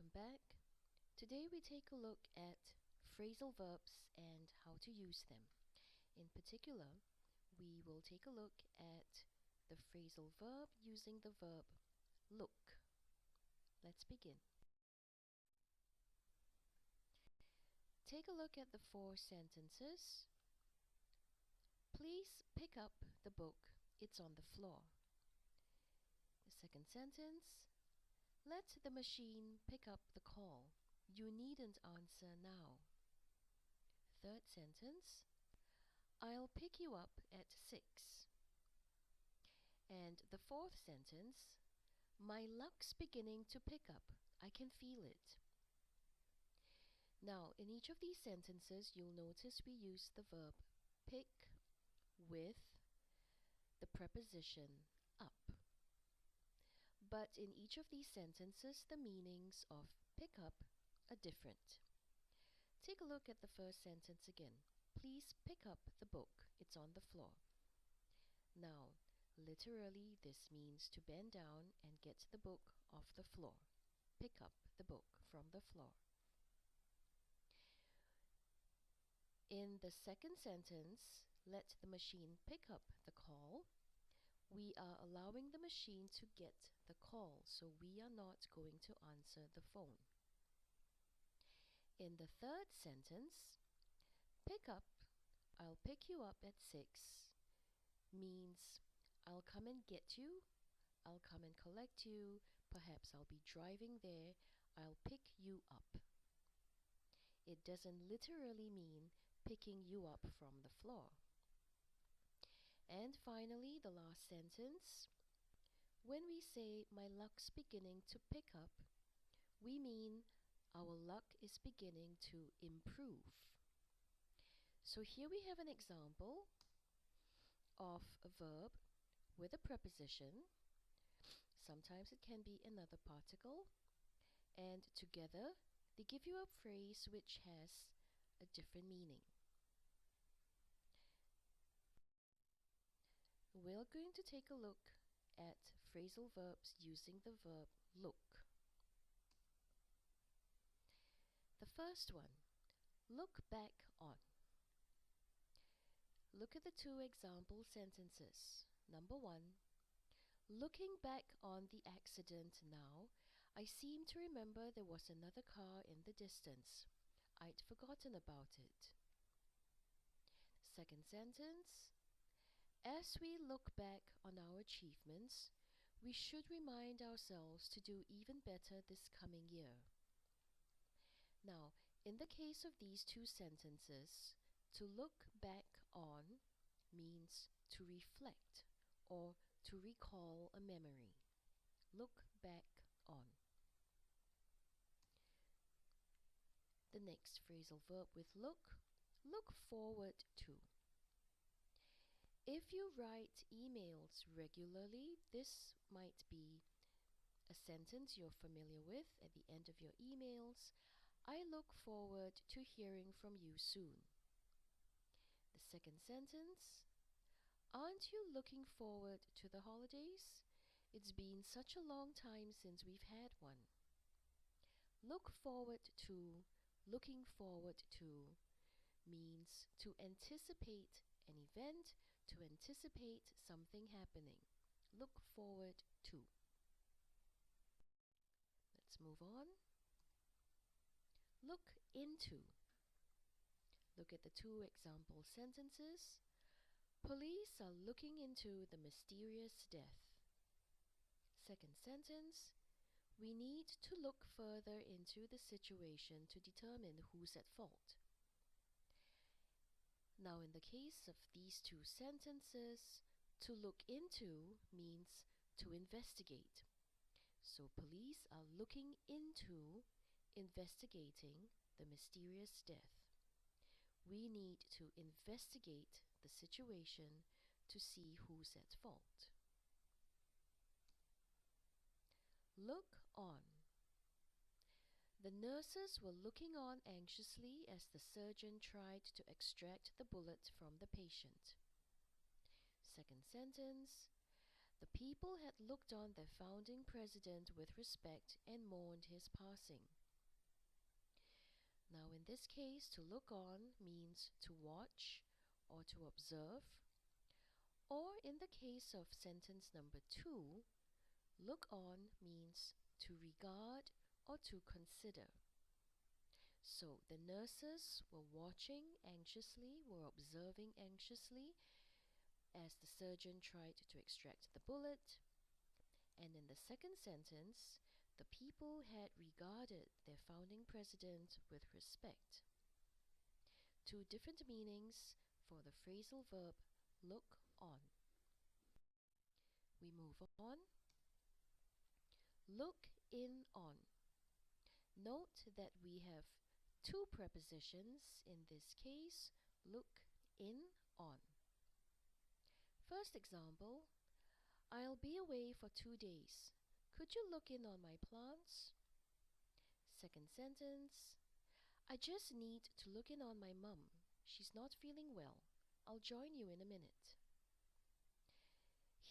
Welcome back. Today we take a look at phrasal verbs and how to use them. In particular, we will take a look at the phrasal verb using the verb look. Let's begin. Take a look at the four sentences. Please pick up the book. It's on the floor. The second sentence. Let the machine pick up the call. You needn't answer now. Third sentence. I'll pick you up at 6. And the fourth sentence. My luck's beginning to pick up. I can feel it. Now, in each of these sentences, you'll notice we use the verb pick with the preposition up. But in each of these sentences, the meanings of pick up are different. Take a look at the first sentence again. Please pick up the book. It's on the floor. Now, literally, this means to bend down and get the book off the floor. Pick up the book from the floor. In the second sentence, let the machine pick up the call. We are allowing the machine to get the call, so we are not going to answer the phone. In the third sentence, pick up, I'll pick you up at 6, means I'll come and get you, I'll come and collect you, perhaps I'll be driving there, I'll pick you up. It doesn't literally mean picking you up from the floor. And finally, the last sentence. When we say my luck's beginning to pick up, we mean our luck is beginning to improve. So here we have an example of a verb with a preposition. Sometimes it can be another particle. And together, they give you a phrase which has a different meaning. We're going to take a look at phrasal verbs using the verb look. The first one, look back on. Look at the two example sentences. Number 1, looking back on the accident now, I seem to remember there was another car in the distance. I'd forgotten about it. Second sentence, as we look back on our achievements, we should remind ourselves to do even better this coming year. Now, in the case of these two sentences, to look back on means to reflect or to recall a memory. Look back on. The next phrasal verb with look forward to. If you write emails regularly, this might be a sentence you're familiar with at the end of your emails. I look forward to hearing from you soon. The second sentence, aren't you looking forward to the holidays? It's been such a long time since we've had one. Look forward to, looking forward to means to anticipate an event, to anticipate something happening. Look forward to. Let's move on. Look into. Look at the two example sentences. Police are looking into the mysterious death. Second sentence. We need to look further into the situation to determine who's at fault. Now, in the case of these two sentences, to look into means to investigate. So police are looking into investigating the mysterious death. We need to investigate the situation to see who's at fault. Look on. The nurses were looking on anxiously as the surgeon tried to extract the bullet from the patient. Second sentence. The people had looked on their founding president with respect and mourned his passing. Now, in this case, to look on means to watch or to observe. Or in the case of sentence number 2, look on means to regard or to consider. So the nurses were watching anxiously, were observing anxiously as the surgeon tried to extract the bullet. And in the second sentence, the people had regarded their founding president with respect. Two different meanings for the phrasal verb look on. We move on. Look in on. Note that we have two prepositions in this case, look in on. First example, I'll be away for 2 days. Could you look in on my plants? Second sentence, I just need to look in on my mum. She's not feeling well. I'll join you in a minute.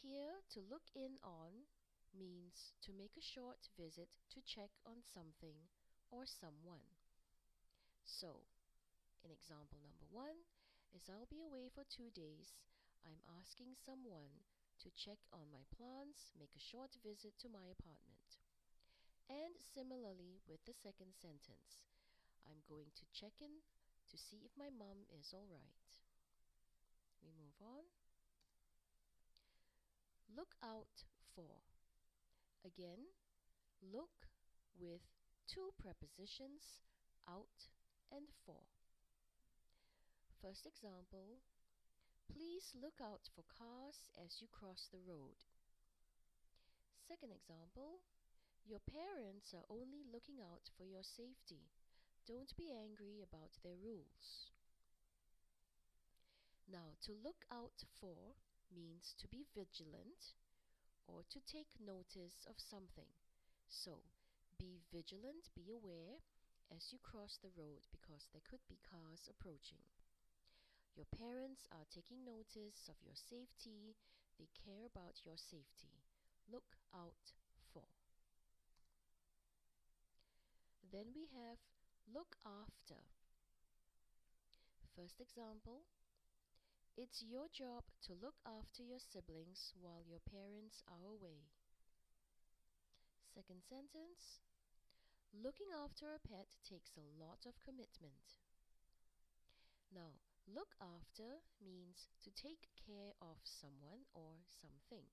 Here, to look in on means to make a short visit to check on something or someone. So, in example number 1, is I'll be away for 2 days. I'm asking someone to check on my plants, make a short visit to my apartment. And similarly with the second sentence, I'm going to check in to see if my mum is all right. We move on. Look out for. Again, look with two prepositions, out and for. First example, please look out for cars as you cross the road. Second example, your parents are only looking out for your safety. Don't be angry about their rules. Now, to look out for means to be vigilant or to take notice of something. So, be vigilant, be aware as you cross the road because there could be cars approaching. Your parents are taking notice of your safety. They care about your safety. Look out for. Then we have look after. First example, it's your job to look after your siblings while your parents are away. Second sentence, looking after a pet takes a lot of commitment. Now, look after means to take care of someone or something.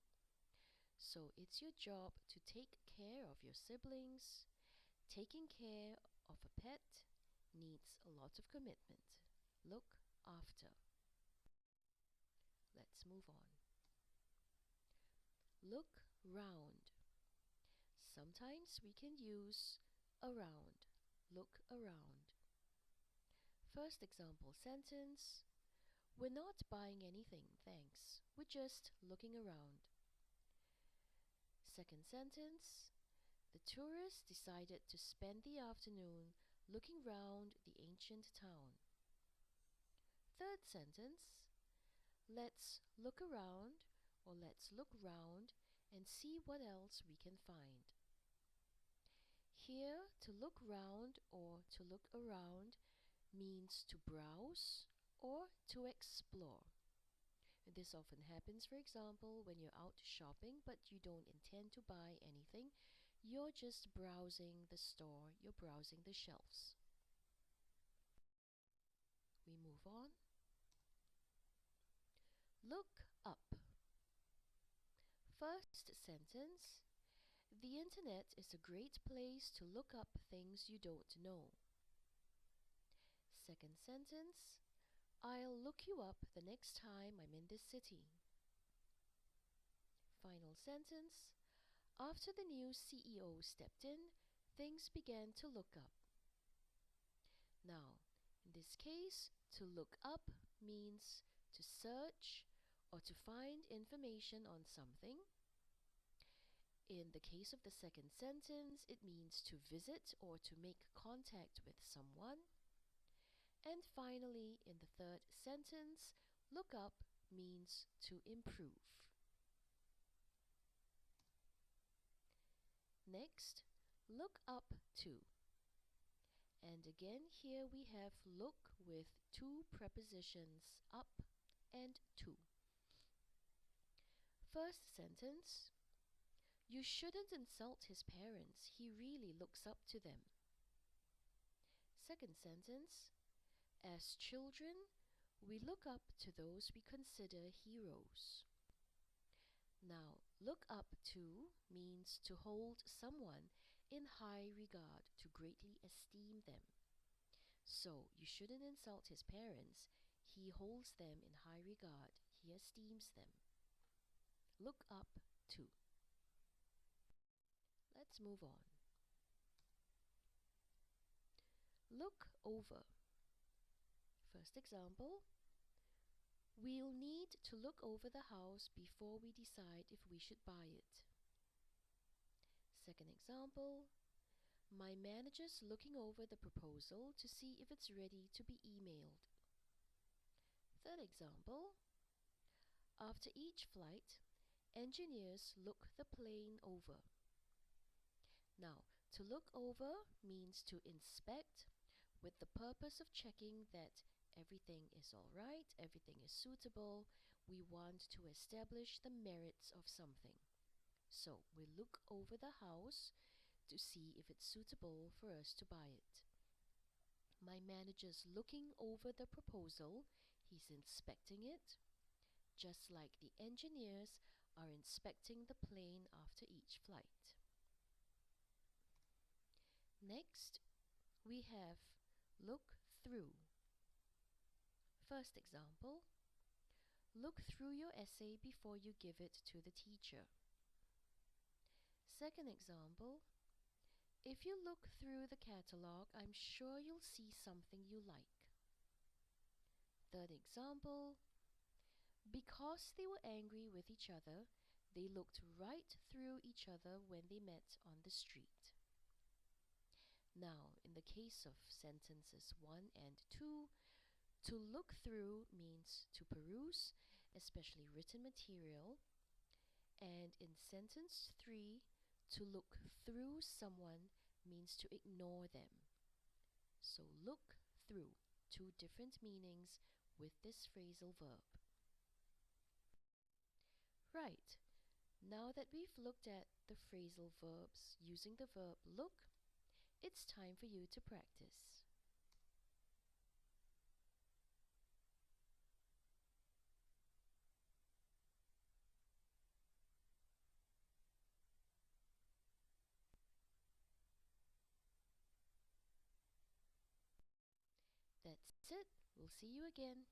So it's your job to take care of your siblings. Taking care of a pet needs a lot of commitment. Look after. Let's move on. Look round. Sometimes we can use around. Look around. First example sentence, we're not buying anything, thanks. We're just looking around. Second sentence, the tourists decided to spend the afternoon looking round the ancient town. Third sentence, let's look around or let's look round and see what else we can find. Here, to look round or to look around means to browse or to explore. This often happens, for example, when you're out shopping but you don't intend to buy anything. You're just browsing the store, you're browsing the shelves. We move on. Look up. First sentence, the internet is a great place to look up things you don't know. Second sentence, I'll look you up the next time I'm in this city. Final sentence, after the new CEO stepped in, things began to look up. Now, in this case, to look up means to search or to find information on something. In the case of the second sentence, it means to visit or to make contact with someone. And finally, in the third sentence, look up means to improve. Next, look up to. And again, here we have look with two prepositions, up and to. First sentence, you shouldn't insult his parents. He really looks up to them. Second sentence, as children, we look up to those we consider heroes. Now, look up to means to hold someone in high regard, to greatly esteem them. So, you shouldn't insult his parents. He holds them in high regard. He esteems them. Look up to. Let's move on. Look over. First example, we'll need to look over the house before we decide if we should buy it. Second example, my manager's looking over the proposal to see if it's ready to be emailed. Third example, after each flight, engineers look the plane over. Now, to look over means to inspect with the purpose of checking that everything is all right, everything is suitable. We want to establish the merits of something. So, we look over the house to see if it's suitable for us to buy it. My manager's looking over the proposal. He's inspecting it, just like the engineers are inspecting the plane after each flight. Next, we have look through. First example, look through your essay before you give it to the teacher. Second example, if you look through the catalog, I'm sure you'll see something you like. Third example, because they were angry with each other, they looked right through each other when they met on the street. Now, in the case of sentences 1 and 2, to look through means to peruse, especially written material. And in sentence 3, to look through someone means to ignore them. So look through, two different meanings with this phrasal verb. Right, now that we've looked at the phrasal verbs using the verb look, it's time for you to practice. That's it. We'll see you again.